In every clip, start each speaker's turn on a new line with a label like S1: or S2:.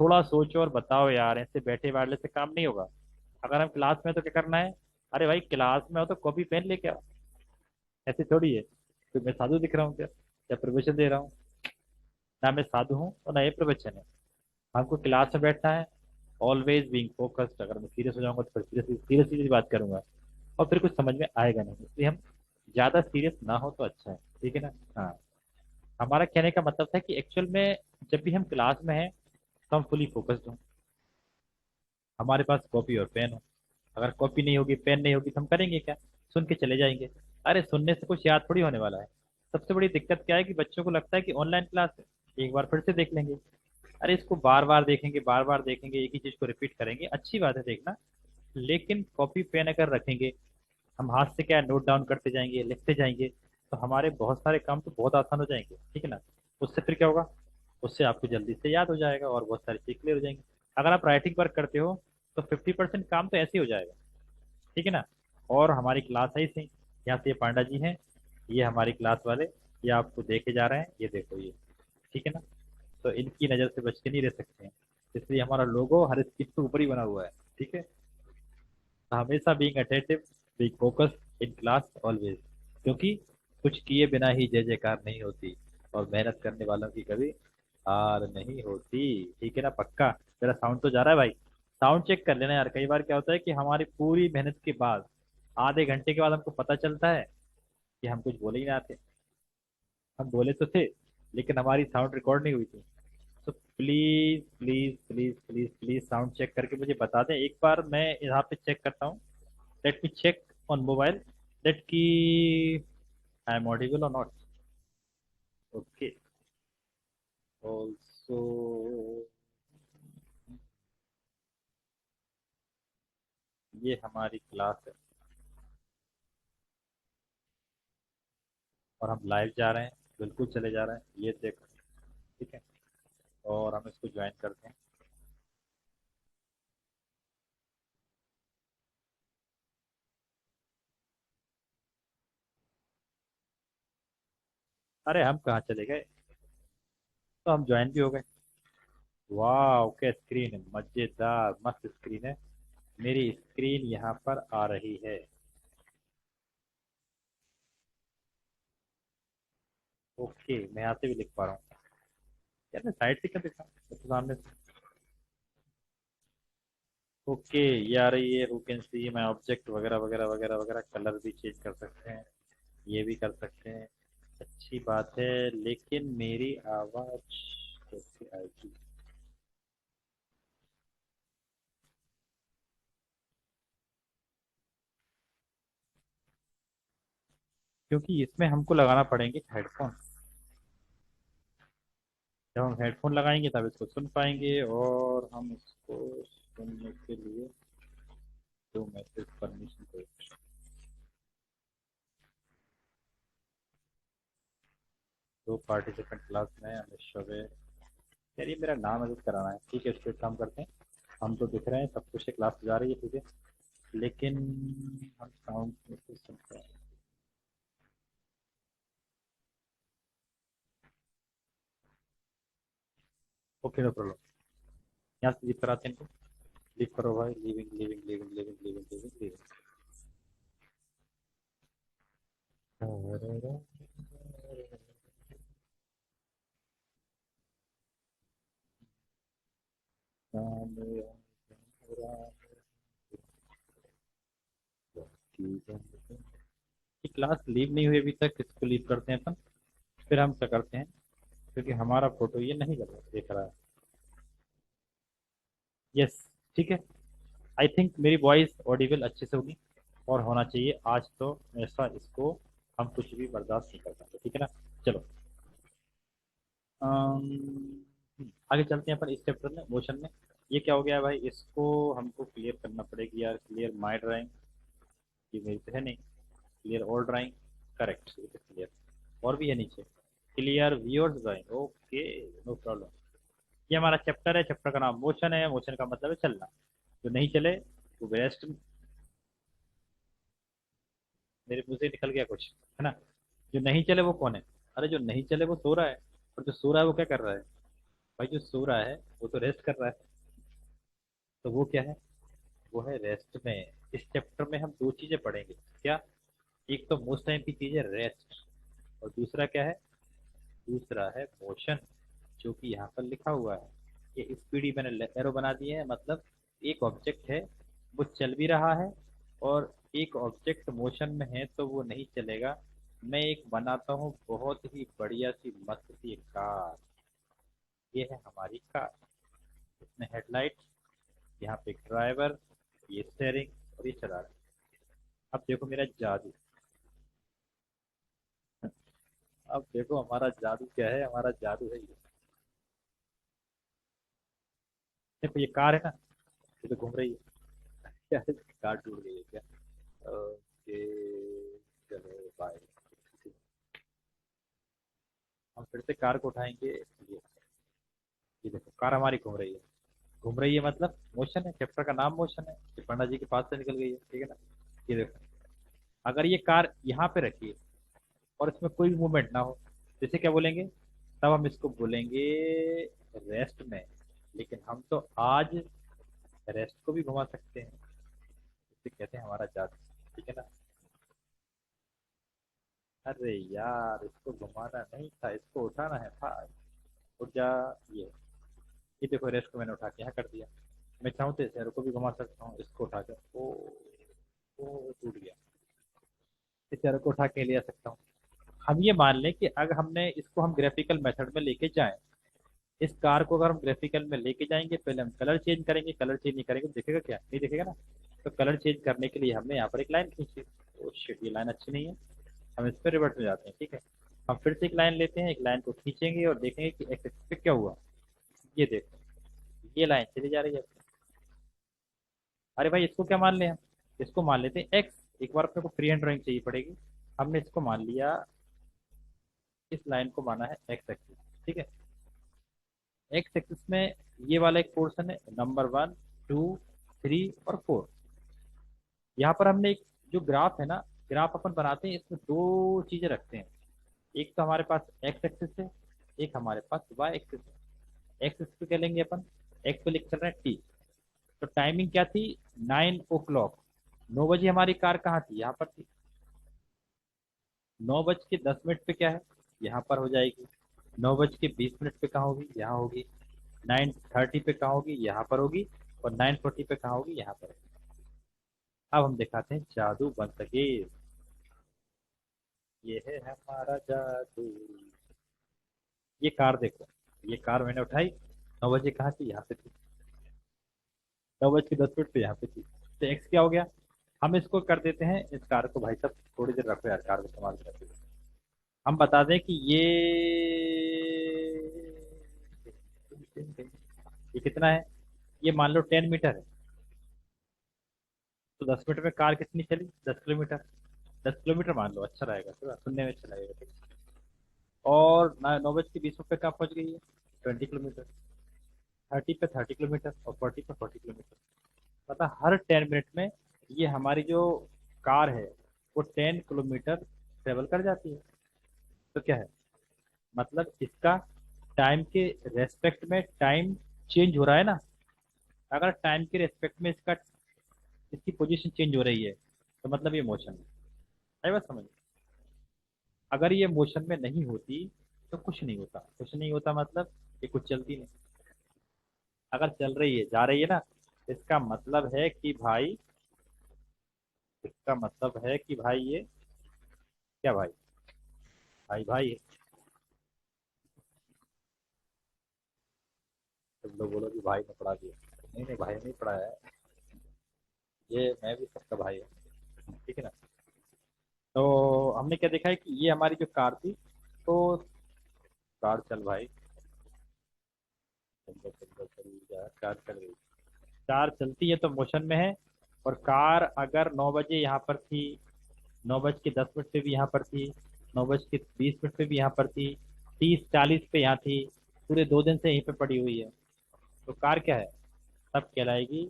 S1: थोड़ा सोचो और बताओ यार, ऐसे बैठे वाले से काम नहीं होगा। अगर हम क्लास में, तो क्या करना है? अरे भाई क्लास में हो तो कॉपी पेन लेके आओ। ऐसे थोड़ी है, तो मैं साधु दिख रहा हूँ क्या? क्या प्रवचन दे रहा हूँ? ना मैं साधु हूँ और ना ये प्रवचन है। हमको क्लास में बैठना है, ऑलवेज बीइंग फोकस्ड। अगर मैं सीरियस हो जाऊंगा तो फिर सीरियसली सीरियसली बात करूंगा, और फिर कुछ समझ में आएगा नहीं, इसलिए हम ज्यादा सीरियस ना हो तो अच्छा है। ठीक है ना? हाँ। हमारा कहने का मतलब था कि एक्चुअल में जब भी हम क्लास में हैं तो हम फुली फोकस्ड हों, हमारे पास कॉपी और पेन हो। अगर कॉपी नहीं होगी, पेन नहीं होगी, तो हम करेंगे क्या? सुन के चले जाएंगे। अरे सुनने से कुछ याद थोड़ी होने वाला है। सबसे बड़ी दिक्कत क्या है कि बच्चों को लगता है कि ऑनलाइन क्लास है, एक बार फिर से देख लेंगे। अरे इसको बार बार देखेंगे, बार बार देखेंगे, एक ही चीज को रिपीट करेंगे, अच्छी बात है देखना। लेकिन कॉपी पेन अगर रखेंगे, हम हाथ से क्या नोट डाउन करते जाएंगे, लिखते जाएंगे, तो हमारे बहुत सारे काम तो बहुत आसान हो जाएंगे। ठीक है ना? उससे फिर क्या होगा? उससे आपको जल्दी से याद हो जाएगा और बहुत सारी चीज क्लियर हो जाएंगी। अगर आप राइटिंग वर्क करते हो तो 50% काम तो ऐसे ही हो जाएगा। ठीक है ना? और हमारी क्लास है इसे, यहाँ से ये पांडा जी हैं, ये हमारी क्लास वाले, ये आपको देखे जा रहे हैं, ये देखो ये। ठीक है ना? तो इनकी नज़र से बच के नहीं रह सकते हैं, इसलिए हमारा लोगो हर स्किप के ऊपर ही बना हुआ है। ठीक है? तो हमेशा being attentive, being focus in class always, क्योंकि कुछ किए बिना ही जय जयकार नहीं होती, और मेहनत करने वालों की कभी हार नहीं होती। ठीक है ना? पक्का? तेरा साउंड तो जा रहा है भाई। साउंड चेक कर लेना यार, कई बार क्या होता है कि हमारी पूरी मेहनत के बाद आधे घंटे के बाद हमको पता चलता है कि हम कुछ बोले ही ना थे। हम बोले तो थे, लेकिन हमारी साउंड रिकॉर्ड नहीं हुई थी। तो please please please please please sound check करके मुझे बता दें। एक बार मैं यहाँ पे चेक करता हूँ। Let me check on mobile, let की आई एम ऑडिबल और नॉट। ओके। ऑल्सो ये हमारी क्लास है और हम लाइव जा रहे हैं, बिल्कुल चले जा रहे हैं, ये देखो। ठीक है? और हम इसको ज्वाइन करते हैं। अरे हम कहाँ चले गए, तो हम ज्वाइन भी हो गए। वाह क्या स्क्रीन है, मजेदार मस्त स्क्रीन है। मेरी स्क्रीन यहाँ पर आ रही है। ओके, मैं यहाँ से भी लिख पा रहा हूँ। यार मैं साइड से क्या दिखा, मैं तो सामने से। ओके, ये आ रही है। Who can see my object वगैरह वगैरह वगैरह वगैरह, कलर भी चेंज कर सकते हैं, ये भी कर सकते हैं। अच्छी बात है, लेकिन मेरी आवाज कैसे आएगी? क्योंकि इसमें हमको लगाना पड़ेंगे हेडफोन। जब हम हेडफोन लगाएंगे तब इसको सुन पाएंगे, और हम इसको सुनने के लिए दो मैसेज परमिशन दो। दो पार्टिसिपेंट क्लास में हमें शोभे। यार ये मेरा नाम एडिट कराना है। ठीक है, इस पे काम करते हैं। हम तो दिख रहे हैं, सब कुछ क्लास जा रही है, ठीक है। लेकिन हम साउंड में कुछ सुनते हैं। Okay, no problem. यहाँ से लिख कराते हैं इनको। लिख करो भाई, living living living living living living living. Class leave नहीं हुई अभी तक, इसको लीव करते हैं अपन। फिर हम क्या करते हैं, क्योंकि हमारा फोटो ये नहीं लग रहा देख रहा है। यस, ठीक है। आई थिंक मेरी वॉइस ऑडिबल अच्छे से होगी, और होना चाहिए आज तो। ऐसा इसको हम कुछ भी बर्दाश्त नहीं कर सकते। ठीक है ना? चलो। आगे चलते हैं अपन इस चैप्टर में, मोशन में। ये क्या हो गया है भाई, इसको हमको क्लियर करना पड़ेगी यार। क्लियर माई ड्राइंग, ये मेरी तो है नहीं। क्लियर ऑल ड्राइंग, करेक्ट, ये तो क्लियर। और भी है नीचे, clear viewers drawing. Okay, no problem. ये हमारा चैप्टर है, चैप्टर का नाम मोशन है। मोशन का मतलब है चलना। जो नहीं चले वो वेस्ट। मेरे मुंह से निकल गया कुछ, है ना? जो नहीं चले वो कौन है? अरे जो नहीं चले वो सो रहा है, और जो सो रहा है वो क्या कर रहा है? भाई जो सो रहा है वो तो रेस्ट कर रहा है, तो वो क्या है, वो है रेस्ट में। इस चैप्टर में हम दो चीजें पढ़ेंगे। क्या? एक तो मोस्ट टाइम की चीज है रेस्ट, और दूसरा क्या है, दूसरा है मोशन, जो कि यहाँ पर लिखा हुआ है। ये स्पीडी मैंने एरो बना दिए है, मतलब एक ऑब्जेक्ट है वो चल भी रहा है, और एक ऑब्जेक्ट मोशन में है तो वो नहीं चलेगा। मैं एक बनाता हूँ बहुत ही बढ़िया सी मस्त सी एक कार। ये है हमारी कार। इसमें हेडलाइट, यहाँ पे एक ड्राइवर, ये स्टेयरिंग और ये चला रहा है। अब देखो मेरा जादू। अब देखो हमारा जादू क्या है, हमारा जादू है ये। देखो ये कार है ना, ये तो घूम रही है। क्या है, कार टूट गई है क्या? ओके, चलो बाय। हम फिर से कार को उठाएंगे। ये देखो कार हमारी घूम रही है। घूम रही है मतलब मोशन है, चैप्टर का नाम मोशन है। ये पंडा जी के पास से निकल गई है, ठीक है ना। ये देखो, अगर ये कार यहाँ पे रखी है और इसमें कोई मूवमेंट ना हो, तो इसे क्या बोलेंगे? तब हम इसको बोलेंगे रेस्ट में। लेकिन हम तो आज रेस्ट को भी घुमा सकते हैं, इसे कहते हैं हमारा जादू, ठीक है ना। अरे यार, इसको घुमाना नहीं था, इसको उठाना है भाई। उठ जा। ये ये देखो, रेस्ट को मैंने उठा के यहाँ कर दिया। मैं चाहूँ तो इस एरो को भी घुमा सकता हूँ, इसको उठा कर। ओ टूट गया। इस एरो को उठा के ले आ सकता हूँ। हम ये मान लें कि अगर हमने इसको हम ग्राफिकल मेथड में लेके जाएं, इस कार को अगर हम ग्राफिकल में लेके जाएंगे, पहले हम कलर चेंज करेंगे। कलर चेंज नहीं करेंगे तो दिखेगा क्या? नहीं दिखेगा ना। तो कलर चेंज करने के लिए हमने यहाँ पर एक लाइन खींची। ओ शिट, ये लाइन अच्छी नहीं है। हम इस पर रिवर्ट में जाते हैं, ठीक है। हम फिर से एक लाइन लेते हैं, एक लाइन को खींचेंगे और देखेंगे कि एक्स एक्सिस पे क्या हुआ। ये देखो, ये लाइन चली जा रही है। अरे भाई, इसको क्या मान लें हम? इसको मान लेते हैं एक्स। एक बार अपने को फ्री हैंड ड्राइंग चाहिए पड़ेगी। हमने इसको मान लिया, इस लाइन को माना है एक्स एक्सिस, ठीक है। एक्स एक्सिस में ये वाला एक पोर्शन है, नंबर 1, 2, 3 और 4। यहाँ पर हमने एक जो ग्राफ है ना, ग्राफ अपन बनाते हैं इसमें दो चीजें रखते हैं। एक तो हमारे पास एक्स एक्सिस है, एक हमारे पास वाई एक्सिस है। एक्स एक्सिस पे क्या लेंगे अपन? एक्स पे लिख चल रहे हैं टी। तो टाइमिंग क्या थी? 9 o'clock। 9 बजे हमारी कार कहाँ थी? यहाँ पर थी। 9 बज के 10 मिनट पे क्या है? यहाँ पर हो जाएगी। 9 बज के 20 मिनट पे कहाँ होगी? यहाँ होगी। 9:30 पे कहाँ होगी? यहाँ पर होगी। और 9:40 पे कहाँ होगी? यहाँ पर होगी। अब हम दिखाते हैं जादू बन सके। ये है हमारा जादू। ये कार देखो, ये कार मैंने उठाई। 9 बजे कहाँ थी? यहाँ पे थी। 9 बज के 10 मिनट पे यहाँ पे थी। तो एक्स क्या हो गया? हम इसको कर देते हैं, इस कार को भाई साहब थोड़ी देर रखो यार, कार को संभाल के रखो। हम बता दें कि ये कितना है। ये मान लो 10 मीटर है। तो 10 मिनट में कार कितनी चली? 10 किलोमीटर। 10 किलोमीटर मान लो, अच्छा रहेगा, थोड़ा सुनने में अच्छा लगेगा, ठीक है? और 9 बज के 20 मिनट पे कहाँ पहुंच गई है? 20 किलोमीटर। 30 पे 30 किलोमीटर और 40 पे 40 किलोमीटर। मतलब हर 10 मिनट में ये हमारी जो कार है वो 10 किलोमीटर ट्रेवल कर जाती है। तो क्या है, मतलब इसका टाइम के रेस्पेक्ट में टाइम चेंज हो रहा है ना। अगर टाइम के रेस्पेक्ट में इसका इसकी पोजीशन चेंज हो रही है, तो मतलब ये मोशन है। आई बात समझ? अगर ये मोशन में नहीं होती तो कुछ नहीं होता। कुछ नहीं होता मतलब ये कुछ चलती नहीं। अगर चल रही है, जा रही है ना, इसका मतलब है कि भाई, इसका मतलब है कि भाई ये क्या भाई, भाई भाई है। तुम लोग बोलो कि भाई ने पढ़ा दिया। नहीं नहीं, भाई नहीं पढ़ाया है। ये मैं भी सबका भाई हूँ, ठीक है ना। तो हमने क्या देखा है कि ये हमारी जो कार थी, तो कार चल भाई, चल चल चल चल जा, कार चल रही। कार चलती है तो मोशन में है। और कार अगर 9 बजे यहाँ पर थी, 9 बज के 10 मिनट पे भी यहाँ पर थी, 9 बज के 20 मिनट पे भी यहाँ पर थी, 30:40 पे यहाँ थी, पूरे 2 दिन से यहीं पे पड़ी हुई है, तो कार क्या है? तब कहलाएगी,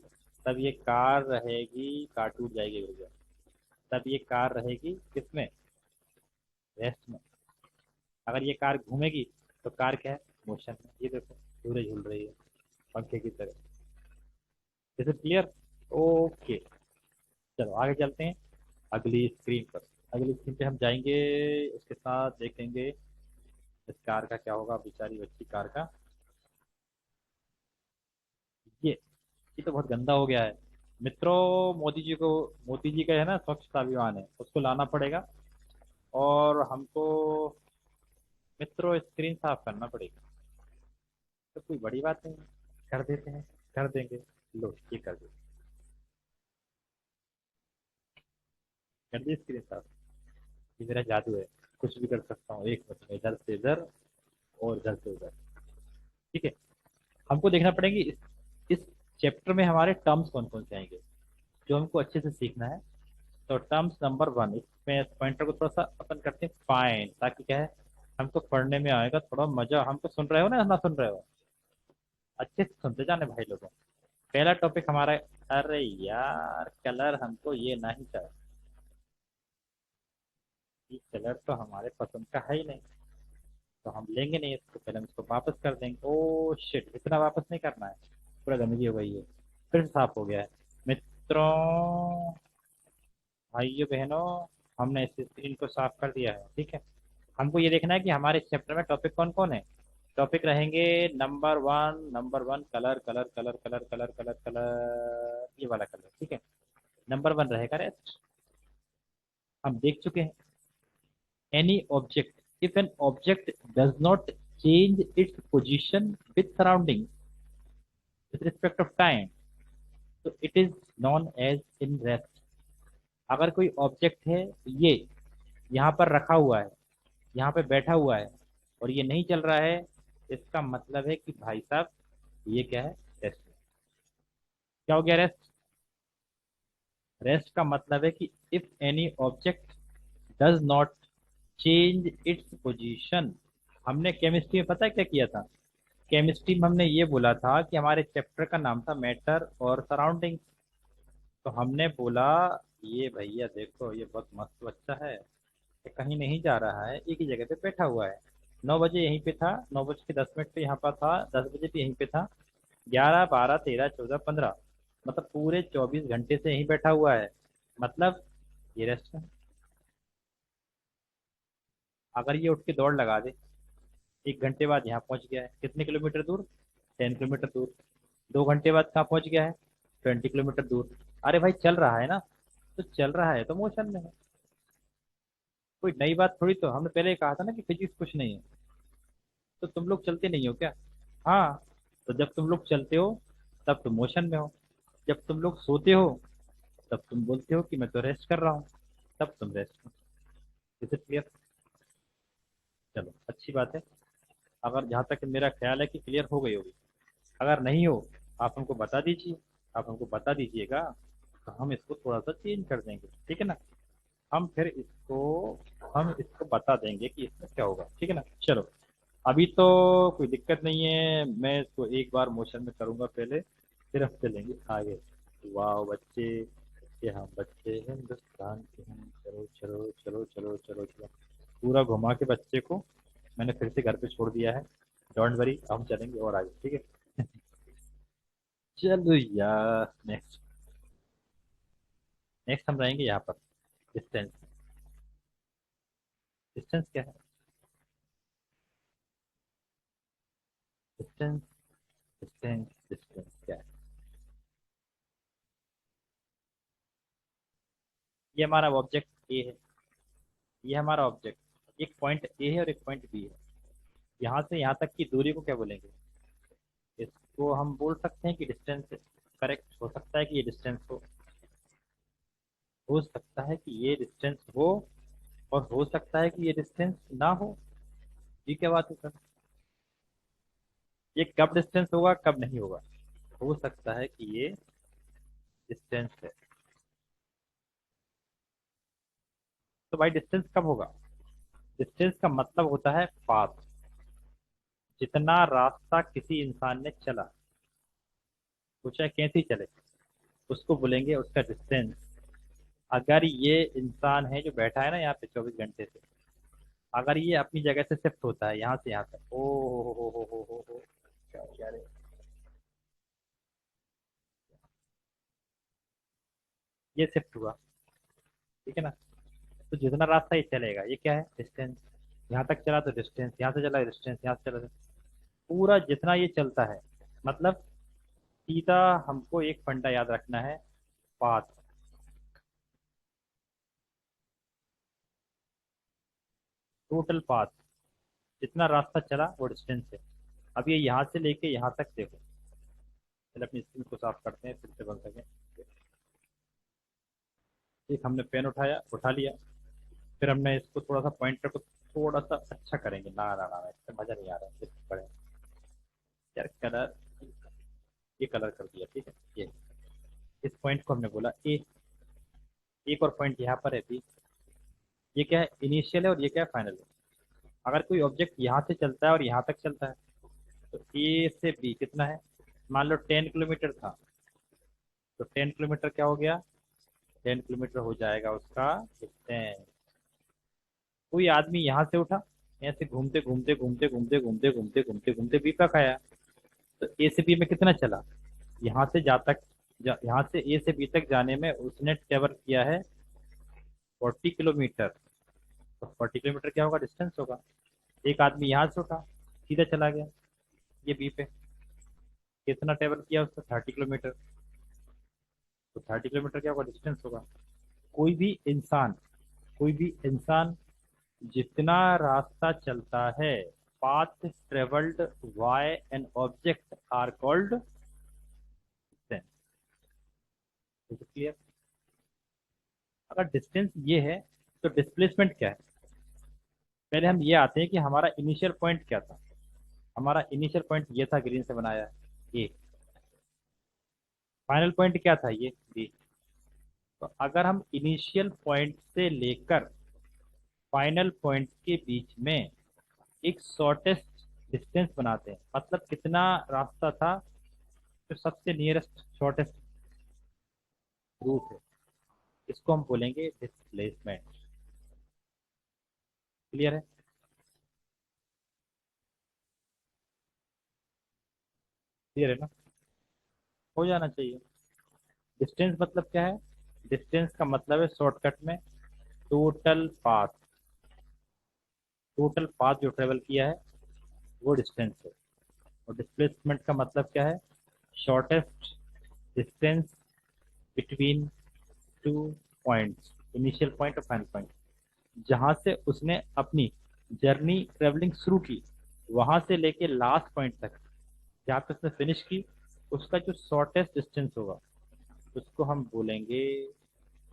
S1: तब ये कार रहेगी, कार टूट जाएगी भैया। तब ये कार रहेगी किसमें? रेस्ट में। अगर ये कार घूमेगी तो कार क्या है? मोशन में। ये देखो, सूर्य झूल रही है पंखे की तरह। जैसे क्लियर। ओके। चलो आगे चलते हैं अगली स्क्रीन पर। अगली स्क्रीन पे हम जाएंगे, उसके साथ देखेंगे इस कार का क्या होगा, बेचारी बच्ची कार का। ये ये तो बहुत गंदा हो गया है मित्रों। मोदी जी का है ना स्वच्छता अभियान है, उसको लाना पड़ेगा। और हमको मित्रों स्क्रीन साफ करना पड़ेगा। तो कोई बड़ी बात नहीं है, कर देते हैं, कर देंगे। लो ये कर दे, कर दी स्क्रीन साफ। ये मेरा जादू है, कुछ भी कर सकता हूँ एक मिनट में, इधर से इधर और इधर से उधर। ठीक है। हमको देखना पड़ेगी इस चैप्टर में हमारे टर्म्स कौन कौन से आएंगे जो हमको अच्छे से सीखना है। तो टर्म्स नंबर वन, इसमें पॉइंटर को थोड़ा सा अपन करते हैं फाइन, ताकि क्या है हमको पढ़ने में आएगा थोड़ा मजा। हमको सुन रहे हो ना सुन रहे हो, अच्छे से सुनते जाने भाई लोगों। पहला टॉपिक हमारा है, अरे यार कलर हमको ये नहीं चाहिए, ये कलर तो हमारे पसंद का है ही नहीं, तो हम लेंगे नहीं इसको, पहले हम इसको वापस कर देंगे। ओ शिट, इतना वापस नहीं करना है, पूरा गंदगी हो गई है। फिर से साफ हो गया है मित्रों, भाइयों बहनों, हमने इस स्क्रीन को साफ कर दिया है। ठीक है। हमको ये देखना है कि हमारे चैप्टर में टॉपिक कौन कौन है। टॉपिक रहेंगे number one colour colour colour colour colour colour colour, ये वाला कलर। ठीक है। नंबर वन रहेगा रेस्ट, हम देख चुके हैं। Any object, if an object does not change its position with surrounding with respect of time, तो it is known as in rest. अगर कोई ऑब्जेक्ट है, ये यहाँ पर रखा हुआ है, यहाँ पे बैठा हुआ है और ये नहीं चल रहा है, इसका मतलब है कि भाई साहब ये क्या है, रेस्ट। क्या हो गया रेस्ट? रेस्ट का मतलब है कि if any object does not change its position. हमने केमिस्ट्री में पता है क्या किया था? केमिस्ट्री में हमने ये बोला था कि हमारे चैप्टर का नाम था मैटर और सराउंडिंग। तो हमने बोला ये भैया देखो ये बहुत मस्त बच्चा है, ये कहीं नहीं जा रहा है, एक ही जगह पे बैठा हुआ है। 9 बजे यहीं पे था, 9 बज के 10 मिनट पे यहाँ पर था, 10 बजे भी यहीं पे था, 11, 12, 13, 14, 15, मतलब पूरे 24 घंटे से यहीं बैठा हुआ है। मतलब ये रेस्ट है। अगर ये उठ के दौड़ लगा दे, 1 घंटे बाद यहाँ पहुंच गया है, कितने किलोमीटर दूर? 10 किलोमीटर दूर। 2 घंटे बाद कहाँ पहुंच गया है? 20 किलोमीटर दूर। अरे भाई चल रहा है ना, तो चल रहा है तो मोशन में है, कोई नई बात थोड़ी। तो हमने पहले ही कहा था ना कि फिजिक्स कुछ नहीं है। तो तुम लोग चलते नहीं हो क्या? हाँ। तो जब तुम लोग चलते हो तब तुम मोशन में हो, जब तुम लोग सोते हो तब तुम बोलते हो कि मैं तो रेस्ट कर रहा हूँ, तब तुम रेस्ट में। Is it clear? चलो अच्छी बात है। अगर जहाँ तक मेरा ख्याल है कि क्लियर हो गई होगी, अगर नहीं हो आप हमको बता दीजिए, आप हमको बता दीजिएगा, तो हम इसको थोड़ा सा चेंज कर देंगे। ठीक है ना? हम फिर इसको हम इसको बता देंगे कि इसमें क्या होगा। ठीक है ना? चलो अभी तो कोई दिक्कत नहीं है, मैं इसको एक बार मोशन में करूंगा पहले, फिर हम चलेंगे आगे। वाह बच्चे, ये हम बच्चे हिंदुस्तान के हैं, चलो चलो चलो चलो चलो चलो। पूरा घुमा के बच्चे को मैंने फिर से घर पे छोड़ दिया है। डोंट वरी, हम चलेंगे और आगे। ठीक है। चलो यार नेक्स्ट, नेक्स्ट हम रहेंगे यहाँ पर डिस्टेंस। डिस्टेंस क्या है? डिस्टेंस, डिस्टेंस, डिस्टेंस क्या है? ये हमारा ऑब्जेक्ट ए है, ये हमारा ऑब्जेक्ट, एक पॉइंट ए है और एक पॉइंट बी है। यहाँ से यहाँ तक की दूरी को क्या बोलेंगे? इसको हम बोल सकते हैं कि डिस्टेंस। करेक्ट, हो सकता है कि ये डिस्टेंस हो सकता है कि ये डिस्टेंस हो, और हो सकता है कि ये डिस्टेंस ना हो। ये क्या बात है सर? ये कब डिस्टेंस होगा कब नहीं होगा? हो सकता है कि ये डिस्टेंस है, तो भाई डिस्टेंस कब होगा? डिस्टेंस का मतलब होता है पाथ, जितना रास्ता किसी इंसान ने चला, वो चाहे कैसे ही चले, उसको बोलेंगे उसका डिस्टेंस। अगर ये इंसान है जो बैठा है ना यहाँ पे 24 घंटे से, अगर ये अपनी जगह से शिफ्ट होता है यहाँ से यहाँ तक, ओ हो, क्या क्या रे, ये शिफ्ट हुआ, ठीक है ना। तो जितना रास्ता ये चलेगा, ये क्या है, डिस्टेंस। यहाँ तक चला तो डिस्टेंस, यहाँ से चला डिस्टेंस, यहाँ से चला तो पूरा जितना ये चलता है, मतलब सीधा हमको एक फंडा याद रखना है, पाथ। टोटल पाथ, जितना रास्ता चला वो डिस्टेंस है। अब ये यहाँ से लेके यहाँ तक देखो। चलो अपनी स्क्रीन को साफ करते हैं, फिर से बन सके। एक हमने पेन उठाया, उठा लिया। फिर हमने इसको थोड़ा सा पॉइंटर को थोड़ा सा अच्छा करेंगे। ना ना ना ना, इससे मजा नहीं आ रहा है, इससे पड़े यार कलर। ये कलर कर दिया, ठीक है। ये इस पॉइंट को हमने बोला ए। एक और पॉइंट यहाँ पर है बी। ये क्या है, इनिशियल है, और ये क्या है, फाइनल है। अगर कोई ऑब्जेक्ट यहाँ से चलता है और यहाँ तक चलता है, तो ए से बी कितना है। मान लो 10 किलोमीटर था, तो 10 किलोमीटर क्या हो गया, 10 किलोमीटर हो जाएगा उसका डिस्टेंस। कोई आदमी यहाँ से उठा, यहाँ से घूमते घूमते घूमते घूमते घूमते घूमते घूमते घूमते बी तक आया, तो ए से बी में कितना चला, यहाँ से जा तक, यहाँ से ए से बी तक जाने में उसने ट्रेवल किया है 40 किलोमीटर। तो 40 किलोमीटर क्या होगा, डिस्टेंस होगा। एक आदमी यहाँ से उठा, सीधा चला गया ये बी पे, कितना ट्रेवल किया उसने, 30 किलोमीटर। तो 30 किलोमीटर क्या होगा, डिस्टेंस होगा। कोई भी इंसान, कोई भी इंसान जितना रास्ता चलता है, path travelled by an object are called distance. Clear. अगर डिस्टेंस ये है, तो डिस्प्लेसमेंट क्या है। पहले हम ये आते हैं कि हमारा इनिशियल पॉइंट क्या था। हमारा इनिशियल पॉइंट ये था, ग्रीन से बनाया है ये। फाइनल पॉइंट क्या था, ये बी। तो अगर हम इनिशियल पॉइंट से लेकर फाइनल पॉइंट के बीच में एक शॉर्टेस्ट डिस्टेंस बनाते हैं, मतलब कितना रास्ता था, जो सबसे नियरेस्ट शॉर्टेस्ट रूट है, इसको हम बोलेंगे डिस्प्लेसमेंट। क्लियर है। क्लियर है ना, हो जाना चाहिए। डिस्टेंस मतलब क्या है, डिस्टेंस का मतलब है शॉर्टकट में टोटल पाथ। टोटल पाथ जो ट्रेवल किया है वो डिस्टेंस है। और डिस्प्लेसमेंट का मतलब क्या है, shortest distance between two points, initial point और फाइनल पॉइंट। जहां से उसने अपनी जर्नी ट्रेवलिंग शुरू की, वहां से लेके लास्ट पॉइंट तक जहाँ पे उसने फिनिश की, उसका जो शॉर्टेस्ट डिस्टेंस होगा, उसको हम बोलेंगे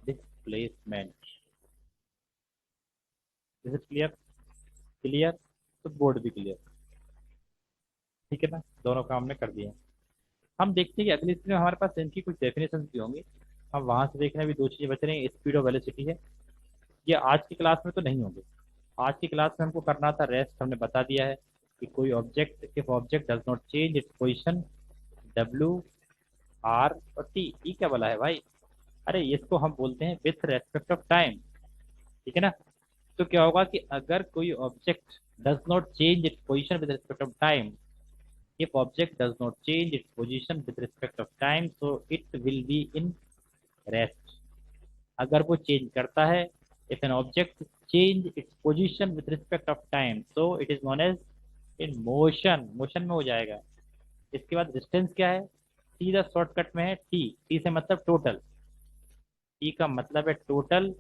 S1: displacement. Is it clear. Clear, तो बोर्ड भी क्लियर। ठीक है ना, दोनों काम हमने कर दिए हैं। हम देखते हैं कि अगली स्लाइड में हमारे पास इनकी कुछ डेफिनेशन भी होंगी। हम वहां से देखने भी दो चीजें बच रही हैं, स्पीड और वेलोसिटी है। ये आज की क्लास में तो नहीं होंगे। आज की क्लास में हमको करना था रेस्ट, हमने बता दिया है कि कोई object, if object does not change its position, W R और टी। ई क्या बोला है भाई, अरे इसको हम बोलते हैं विथ रेस्पेक्ट ऑफ टाइम। ठीक है ना। तो क्या होगा कि अगर कोई object does not change its position with respect of time, if object does not change its position with respect of time, so it will be in rest। अगर वो चेंज करता है, if an object change its position with respect of time, so it is known as in motion। Motion में हो जाएगा। इसके बाद distance क्या है, सीधा शॉर्टकट में है टी। टी से मतलब टोटल, टी का मतलब है टोटल,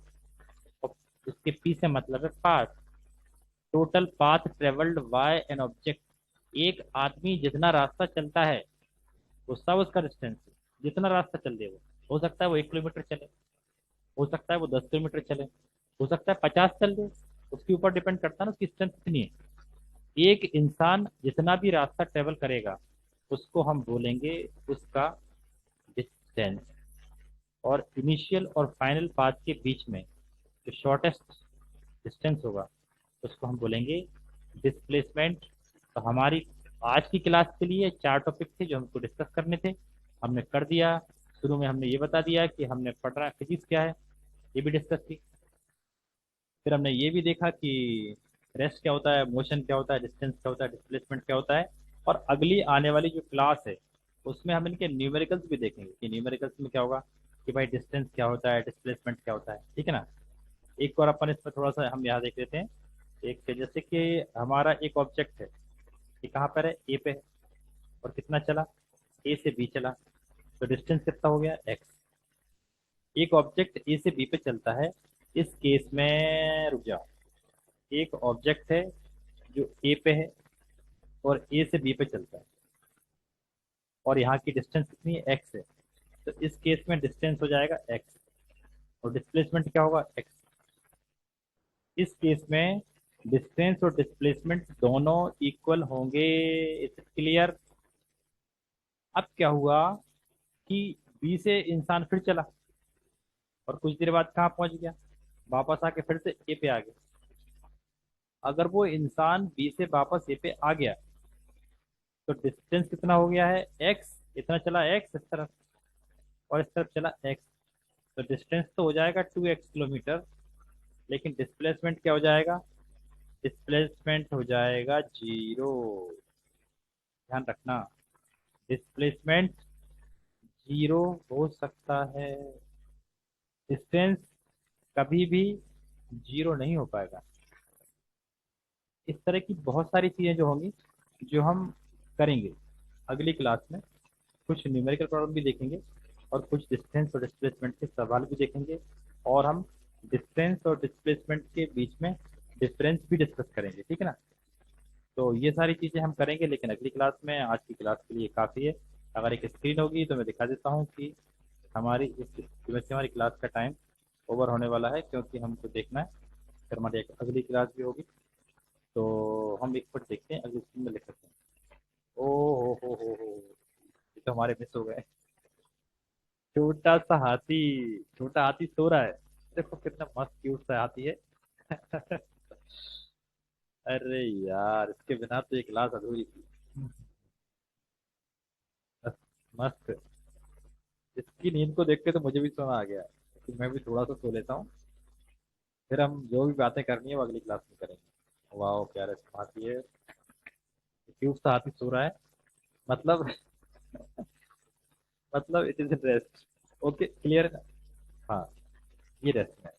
S1: और इसके पी से मतलब है path. Total path travelled by an object, एक आदमी जितना रास्ता चलता है वो सब उसका डिस्टेंस है। जितना रास्ता चल दे वो, हो सकता है वो 1 किलोमीटर चले, हो सकता है वो 10 किलोमीटर चले, हो सकता है 50 चल दे। उसके ऊपर डिपेंड करता है ना उसकी स्ट्रेंथ कितनी है। एक इंसान जितना भी रास्ता ट्रेवल करेगा, उसको हम बोलेंगे उसका डिस्टेंस। और इनिशियल और फाइनल पाथ के बीच में जो शॉर्टेस्ट डिस्टेंस होगा, उसको हम बोलेंगे डिस्प्लेसमेंट। तो हमारी आज की क्लास के लिए 4 टॉपिक थे जो हमको डिस्कस करने थे, हमने कर दिया। शुरू में हमने ये बता दिया कि हमने पढ़ रहा फिजिक्स क्या है, ये भी डिस्कस की। फिर हमने ये भी देखा कि रेस्ट क्या होता है, मोशन क्या होता है, डिस्टेंस क्या होता है, डिस्प्लेसमेंट क्या होता है। और अगली आने वाली जो क्लास है उसमें हम इनके न्यूमेरिकल्स भी देखेंगे कि न्यूमेरिकल्स में क्या होगा, कि भाई डिस्टेंस क्या होता है, डिस्प्लेसमेंट क्या होता है, ठीक है ना। एक और अपन इसमें थोड़ा सा हम यहाँ देख लेते हैं। एक जैसे कि हमारा एक ऑब्जेक्ट है, ये कहाँ पर है, ए पे है, और कितना चला, ए से बी चला, तो डिस्टेंस कितना हो गया, एक्स। एक ऑब्जेक्ट ए से बी पे चलता है, इस केस में रुक जाओ, एक ऑब्जेक्ट है जो ए पे है और ए से बी पे चलता है, और यहाँ की डिस्टेंस कितनी है, एक्स है। तो इस केस में डिस्टेंस हो जाएगा एक्स, और डिस्प्लेसमेंट क्या होगा, एक्स। इस केस में डिस्टेंस और डिस्प्लेसमेंट दोनों इक्वल होंगे। Is it clear. अब क्या हुआ कि बी से इंसान फिर चला, और कुछ देर बाद कहाँ पहुंच गया, वापस आके फिर से ए पे आ गया। अगर वो इंसान बी से वापस ए पे आ गया तो डिस्टेंस कितना हो गया है, एक्स। इतना चला एक्स इस तरफ, और इस तरफ चला एक्स, तो डिस्टेंस तो हो जाएगा 2x किलोमीटर, लेकिन डिस्प्लेसमेंट क्या हो जाएगा, डिस्प्लेसमेंट हो जाएगा 0। ध्यान रखना, डिस्प्लेसमेंट 0 हो सकता है, डिस्टेंस कभी भी 0 नहीं हो पाएगा। इस तरह की बहुत सारी चीजें जो होंगी, जो हम करेंगे अगली क्लास में। कुछ न्यूमेरिकल प्रॉब्लम भी देखेंगे, और कुछ डिस्टेंस और डिस्प्लेसमेंट के सवाल भी देखेंगे, और हम डिस्टेंस और डिस्प्लेसमेंट के बीच में डिफरेंस भी डिस्कस करेंगे, ठीक है ना। तो ये सारी चीजें हम करेंगे, लेकिन अगली क्लास में। आज की क्लास के लिए काफ़ी है। अगर एक स्क्रीन होगी तो मैं दिखा देता हूँ कि हमारी इस वैसे हमारी क्लास का टाइम ओवर होने वाला है, क्योंकि हमको देखना है, फिर हमारी एक अगली क्लास भी होगी। तो हम एक बार देखते हैं, अगली स्क्रीन में लिख सकते हैं। ओ हो, ये तो हमारे मिस हो गए। छोटा सा हाथी, छोटा हाथी सो रहा है। देखो कितना मस्त क्यूट सा हाथी है। अरे यार, इसके बिना तो ये क्लास अधूरी थी। मस्त मस्त। इसकी नींद को देख के तो मुझे भी सोना आ गया, कि मैं भी थोड़ा सा सो लेता हूँ, फिर हम जो भी बातें करनी है वो अगली क्लास में करेंगे। वाह क्या रस्म हाथी है, क्यूट सा हाथी सो रहा है, मतलब मतलब it is rest. Okay clear है ना। हाँ, ये रेस्ट है।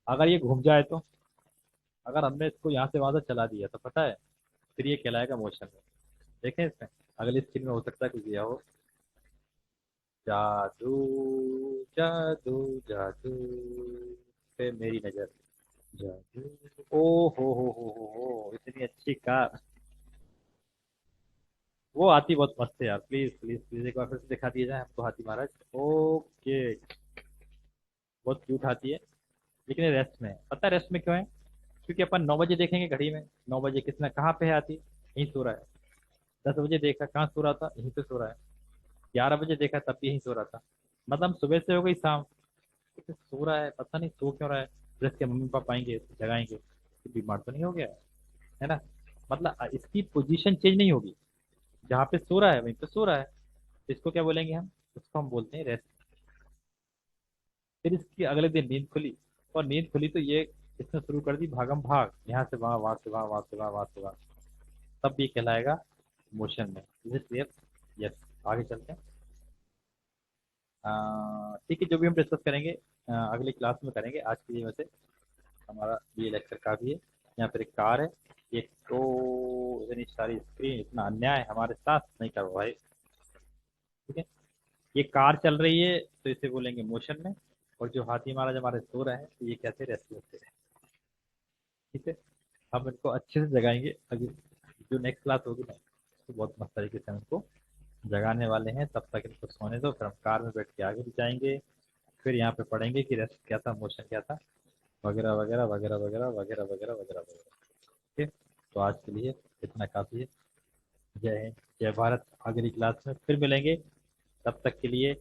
S1: अगर ये घूम जाए तो, अगर हमने इसको यहाँ से वहां से चला दिया तो पता है, फिर ये कहलाएगा मोशन में। देखें इसमें, अगली स्क्रीन में हो सकता है कुछ दिया हो। जादू जादू जादू पे मेरी नजर, जादू। ओ हो, इतनी अच्छी कार। वो हाथी बहुत मस्त है यार, प्लीज प्लीज प्लीज एक बार फिर से दिखा दिया जाए हमको हाथी महाराज। ओके, बहुत क्यूट हाथी है। लेकिन ये रेस्ट में है, पता है रेस्ट में क्यों है, क्योंकि अपन 9 बजे देखेंगे घड़ी में, 9 बजे किसने कहाँ पे है हाथी, यहीं सो रहा है। 10 बजे देखा कहाँ सो रहा था, यहीं पे सो रहा है। 11 बजे देखा तब भी यहीं सो रहा था। मतलब सुबह से हो गई शाम, तो सो रहा है, पता नहीं सो क्यों रहा है। फिर इसके मम्मी पापा आएंगे तो जगाएंगे, तो बीमार तो नहीं हो गया है ना। मतलब इसकी पोजीशन चेंज नहीं होगी, जहाँ पे सो रहा है वहीं पे सो रहा है। तो इसको क्या बोलेंगे हम, उसको हम बोलते हैं रेस्ट। फिर इसकी अगले दिन नींद खुली, और नींद खुली तो ये इसने शुरू कर दी भागम भाग, यहाँ से वहां, वहां से वहां, वहां से वहां, वहां से वहां। तब ये कहलाएगा मोशन में। Is it clear. यस, आगे चलते हैं। ठीक है, जो भी हम डिस्कस करेंगे अगली क्लास में करेंगे। आज के लिए वैसे हमारा ये लेक्चर काफी है। यहाँ पर एक कार है, एक तो इतनी सारी स्क्रीन, इतना अन्याय हमारे साथ नहीं करो भाई। ठीक है, ये कार चल रही है तो इसे बोलेंगे मोशन में, और जो हाथी महाराज हमारे सो रहे हैं तो ये कहते हैं रेस्ट में। ठीक है, हम इनको अच्छे से जगाएंगे। अभी जो नेक्स्ट क्लास होगी ना, तो बहुत मस्त तरीके से हम इनको जगाने वाले हैं। तब तक इनको सोने दो, फिर हम कार में बैठ के आगे भी जाएंगे। फिर यहाँ पे पढ़ेंगे कि रेस्ट क्या था, मोशन क्या था, वगैरह वगैरह वगैरह वगैरह वगैरह वगैरह वगैरह वगैरह। ठीक है, तो आज के लिए इतना काफ़ी है। जय हिंद, जय भारत। अगली क्लास में फिर मिलेंगे, तब तक के लिए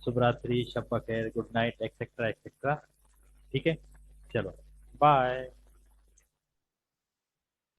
S1: शुभ रात्रि, शब बखैर, गुड नाइट, एक्सेट्रा एक्सेट्रा। ठीक है, चलो बाय।